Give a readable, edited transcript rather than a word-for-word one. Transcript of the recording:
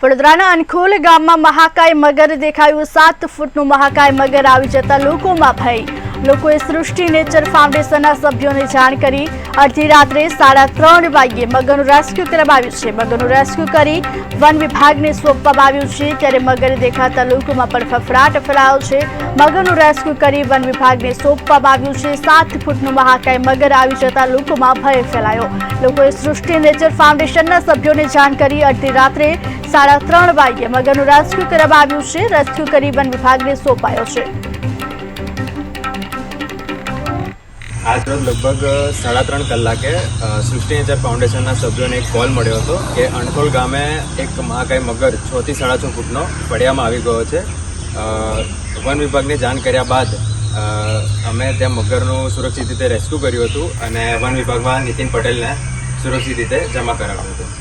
વડોદરાના અનખોલ ગામમાં મહાકાય મગર દેખાયું। 7 ફૂટનું મહાકાય મગર આવી જતા લોકોમાં ભય। લોકોએ સૃષ્ટિ નેચર ફાઉન્ડેશનના સભ્યોને જાણ કરી અડધી રાત્રે 3:30 વાગ્યે મગરનું રેસ્ક્યુ કરવામાં આવ્યું છે। મગરનું રેસ્ક્યુ કરી વન વિભાગને સોંપવામાં આવ્યું છે। ત્યારે મગર દેખાતા લોકોમાં પણ ફફડાટ ફેલાયો છે। મગરનું રેસ્ક્યુ કરી વન વિભાગને સોંપવામાં આવ્યું છે। 7 ફૂટનું મહાકાય મગર આવી જતા લોકોમાં ભય ફેલાયો। લોકોએ સૃષ્ટિ નેચર ફાઉન્ડેશનના સભ્યોને જાણ કરી અડધી રાત્રે 3:30 વાગ્યે મગરનું રેસ્ક્યુ કરવામાં આવ્યું છે। રેસ્ક્યુ કરી વન વિભાગને સોંપાયો છે। आज रोज लगभग 3:30 कलाके सृष्टि नेचर फाउंडेशन सभ्यों ने एक कॉल मळ्यो हतो कि अणखोल गामे एक महाकाय मगर 6 થી 6.5 फूटनो पड़ियामां आवी गयो छे। वन विभाग ने जाण कर्या बाद अमे त्या मगरनुं सुरक्षित रीते रेस्क्यू कर्युं हतुं अने वन विभागमां नितिन पटेलने सुरक्षित रीते जमा कराव्यो हतो।